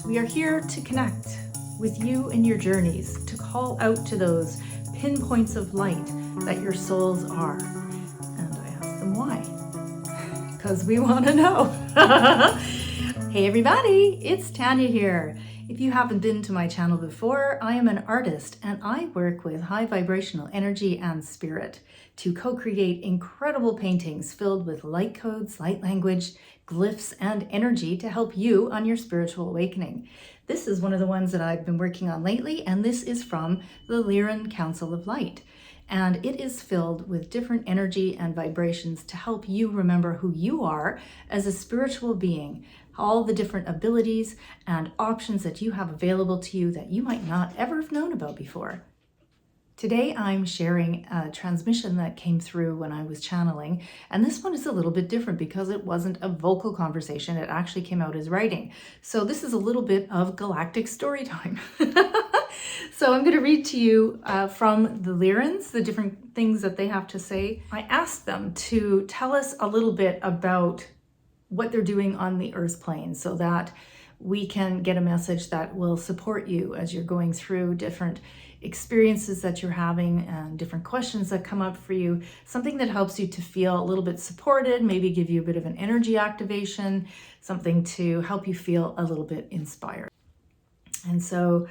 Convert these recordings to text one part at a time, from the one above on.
Yes, we are here to connect with you in your journeys, to call out to those pinpoints of light that your souls are. And I ask them why. Because we want to know. Hey everybody, it's Tanya here. If you haven't been to my channel before, I am an artist and I work with high vibrational energy and spirit to co-create incredible paintings filled with light codes, light language, glyphs, and energy to help you on your spiritual awakening. This is one of the ones that I've been working on lately, and this is from the Lyran Council of Light. And it is filled with different energy and vibrations to help you remember who you are as a spiritual being, all the different abilities and options that you have available to you that you might not ever have known about before. Today I'm sharing a transmission that came through when I was channeling, and this one is a little bit different because it wasn't a vocal conversation, it actually came out as writing. So this is a little bit of galactic story time. So I'm going to read to you from the Lyrans, the different things that they have to say. I asked them to tell us a little bit about what they're doing on the earth plane so that we can get a message that will support you as you're going through different experiences that you're having and different questions that come up for you, something that helps you to feel a little bit supported, maybe give you a bit of an energy activation, something to help you feel a little bit inspired. And so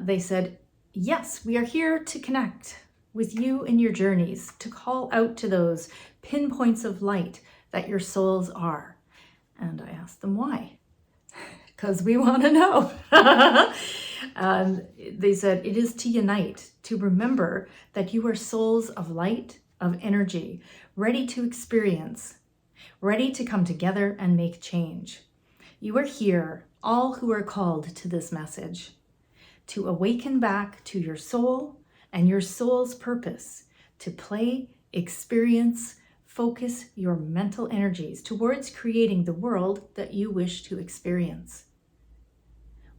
they said, yes, we are here to connect with you in your journeys, to call out to those pinpoints of light that your souls are. And I asked them why. Because we want to know. They said, it is to unite, to remember that you are souls of light, of energy, ready to experience, ready to come together and make change. You are here, all who are called to this message, to awaken back to your soul and your soul's purpose, to play, experience, focus your mental energies towards creating the world that you wish to experience.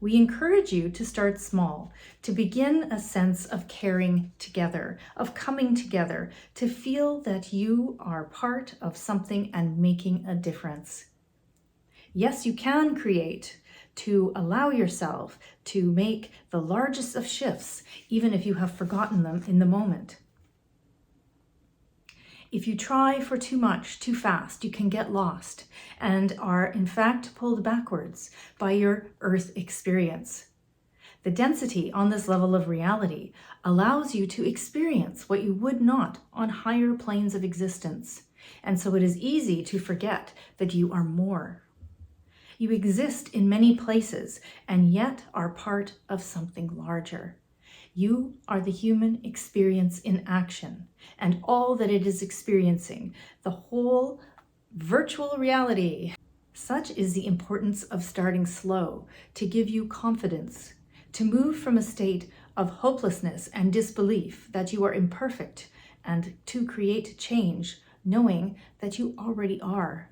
We encourage you to start small, to begin a sense of caring together, of coming together, to feel that you are part of something and making a difference. Yes, you can create, to allow yourself to make the largest of shifts, even if you have forgotten them in the moment. If you try for too much, too fast, you can get lost and are in fact pulled backwards by your earth experience. The density on this level of reality allows you to experience what you would not on higher planes of existence. And so it is easy to forget that you are more. You exist in many places and yet are part of something larger. You are the human experience in action and all that it is experiencing, the whole virtual reality. Such is the importance of starting slow to give you confidence, to move from a state of hopelessness and disbelief that you are imperfect and to create change, knowing that you already are.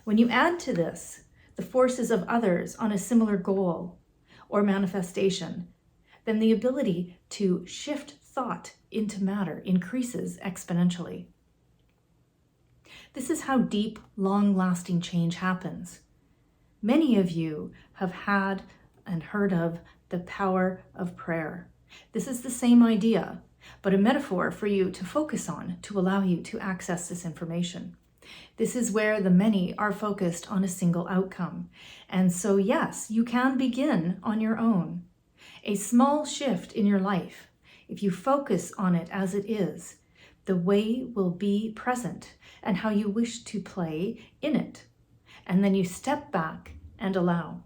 When you add to this the forces of others on a similar goal or manifestation, then the ability to shift thought into matter increases exponentially. This is how deep, long-lasting change happens. Many of you have had and heard of the power of prayer. This is the same idea, but a metaphor for you to focus on to allow you to access this information. This is where the many are focused on a single outcome. And so yes, you can begin on your own. A small shift in your life, if you focus on it as it is, the way will be present and how you wish to play in it. And then you step back and allow.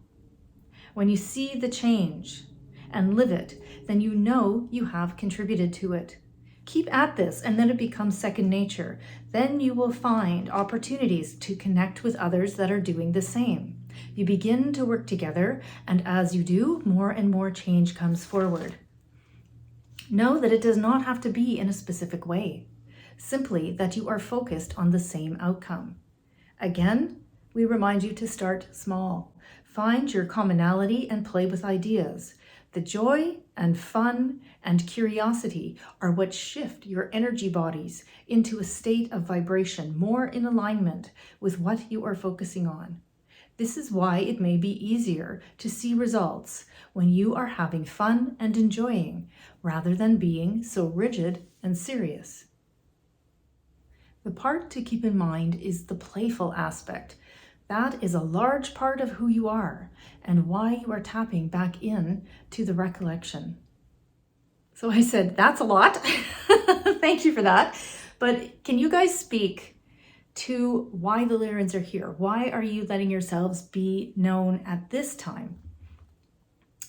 When you see the change and live it, then you know you have contributed to it. Keep at this and then it becomes second nature. Then you will find opportunities to connect with others that are doing the same. You begin to work together, and as you do, more and more change comes forward. Know that it does not have to be in a specific way, simply that you are focused on the same outcome. Again, we remind you to start small. Find your commonality and play with ideas. The joy and fun and curiosity are what shift your energy bodies into a state of vibration more in alignment with what you are focusing on. This is why it may be easier to see results when you are having fun and enjoying, rather than being so rigid and serious. The part to keep in mind is the playful aspect. That is a large part of who you are and why you are tapping back in to the recollection. So I said, that's a lot. Thank you for that. But can you guys speak to why the Lyrans are here? Why are you letting yourselves be known at this time?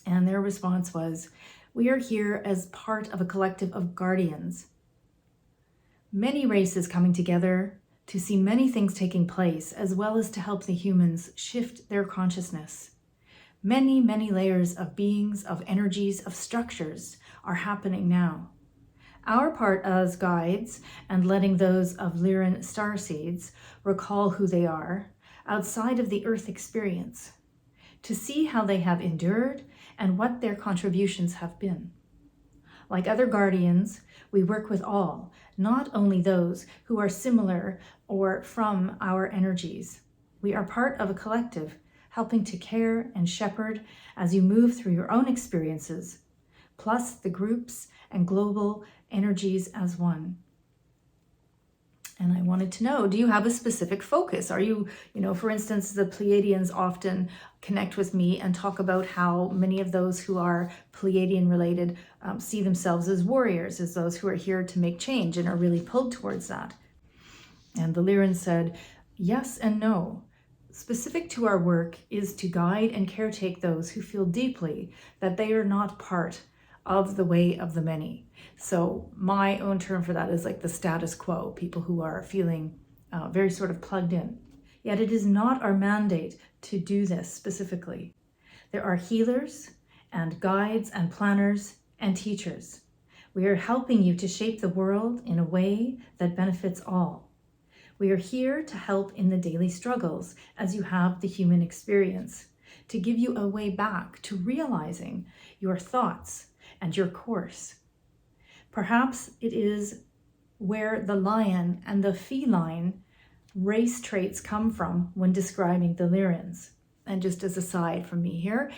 And their response was, we are here as part of a collective of guardians. Many races coming together to see many things taking place, as well as to help the humans shift their consciousness. Many, many layers of beings, of energies, of structures are happening now. Our part as guides and letting those of Lyran starseeds recall who they are outside of the Earth experience, to see how they have endured and what their contributions have been. Like other guardians, we work with all, not only those who are similar or from our energies. We are part of a collective, helping to care and shepherd as you move through your own experiences, plus the groups and global energies as one. And I wanted to know, do you have a specific focus? Are you, for instance, the Pleiadians often connect with me and talk about how many of those who are Pleiadian related see themselves as warriors, as those who are here to make change and are really pulled towards that. And the Lyran said, yes and no. Specific to our work is to guide and caretake those who feel deeply that they are not part of the way of the many. So my own term for that is like the status quo, people who are feeling very sort of plugged in. Yet it is not our mandate to do this specifically. There are healers and guides and planners and teachers. We are helping you to shape the world in a way that benefits all. We are here to help in the daily struggles as you have the human experience, to give you a way back to realizing your thoughts and your course. Perhaps it is where the lion and the feline race traits come from when describing the Lyrans. And just as a side from me here,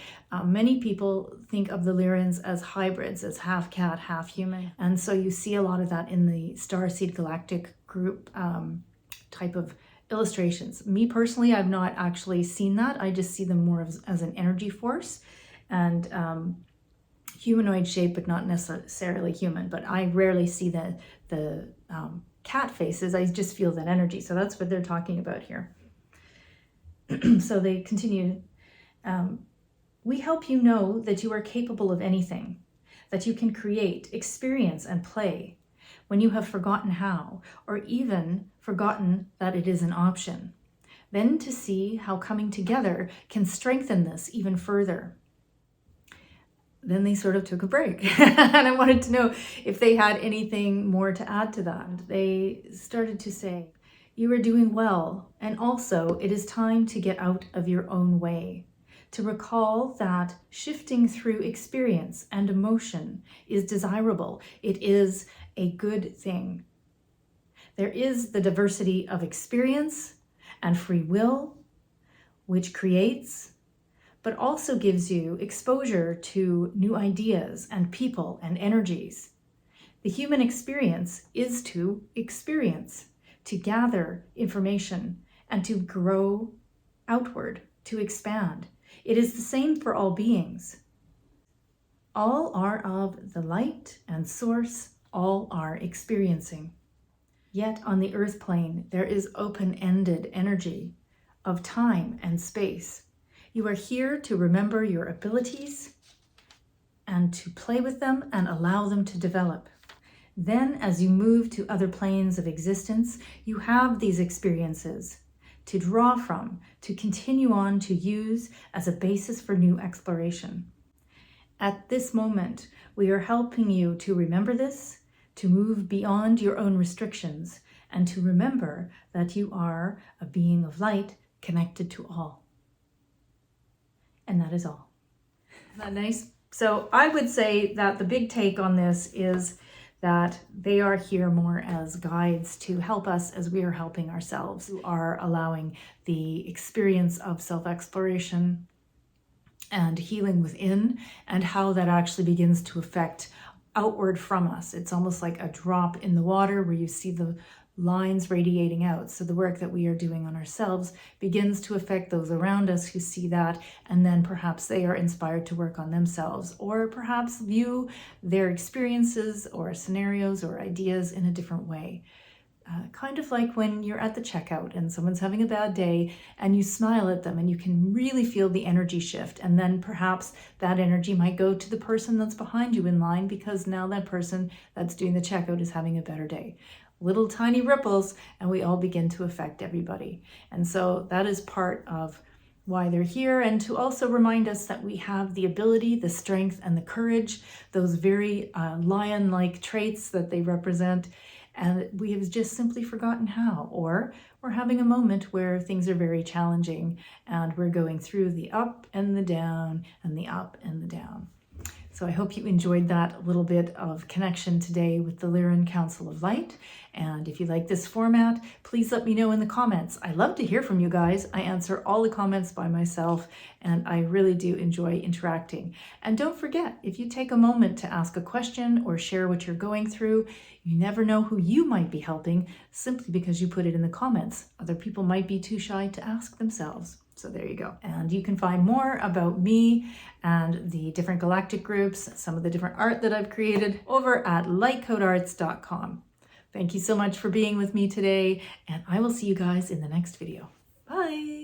many people think of the Lyrans as hybrids, as half cat, half human. And so you see a lot of that in the Starseed Galactic group type of illustrations. Me personally, I've not actually seen that. I just see them more as an energy force and humanoid shape, but not necessarily human. But I rarely see the cat faces. I just feel that energy. So that's what they're talking about here. So they continue, we help you know that you are capable of anything, that you can create, experience, and play when you have forgotten how, or even forgotten that it is an option. Then to see how coming together can strengthen this even further. Then they sort of took a break and I wanted to know if they had anything more to add to that. They started to say, you are doing well, and also it is time to get out of your own way, to recall that shifting through experience and emotion is desirable. It is a good thing. There is the diversity of experience and free will, which creates, but also gives you exposure to new ideas and people and energies. The human experience is to experience, to gather information, and to grow outward, to expand. It is the same for all beings. All are of the light and source, all are experiencing. Yet on the earth plane, there is open-ended energy of time and space. You are here to remember your abilities and to play with them and allow them to develop. Then, as you move to other planes of existence, you have these experiences to draw from, to continue on to use as a basis for new exploration. At this moment, we are helping you to remember this, to move beyond your own restrictions, and to remember that you are a being of light connected to all. And that is all. Isn't that nice? So I would say that the big take on this is that they are here more as guides to help us as we are helping ourselves, who are allowing the experience of self-exploration and healing within, and how that actually begins to affect outward from us. It's almost like a drop in the water where you see the lines radiating out. So the work that we are doing on ourselves begins to affect those around us who see that, and then perhaps they are inspired to work on themselves, or perhaps view their experiences or scenarios or ideas in a different way. Kind of like when you're at the checkout and someone's having a bad day and you smile at them and you can really feel the energy shift, and then perhaps that energy might go to the person that's behind you in line because now that person that's doing the checkout is having a better day. Little tiny ripples, and we all begin to affect everybody. And so that is part of why they're here, and to also remind us that we have the ability, the strength, and the courage, those very lion-like traits that they represent, and we have just simply forgotten how, or we're having a moment where things are very challenging and we're going through the up and the down and the up and the down. So I hope you enjoyed that little bit of connection today with the Lyran Council of Light. And if you like this format, please let me know in the comments. I love to hear from you guys. I answer all the comments by myself, and I really do enjoy interacting. And don't forget, if you take a moment to ask a question or share what you're going through, you never know who you might be helping simply because you put it in the comments. Other people might be too shy to ask themselves. So there you go. And you can find more about me and the different galactic groups, some of the different art that I've created over at lightcodearts.com. Thank you so much for being with me today, and I will see you guys in the next video. Bye.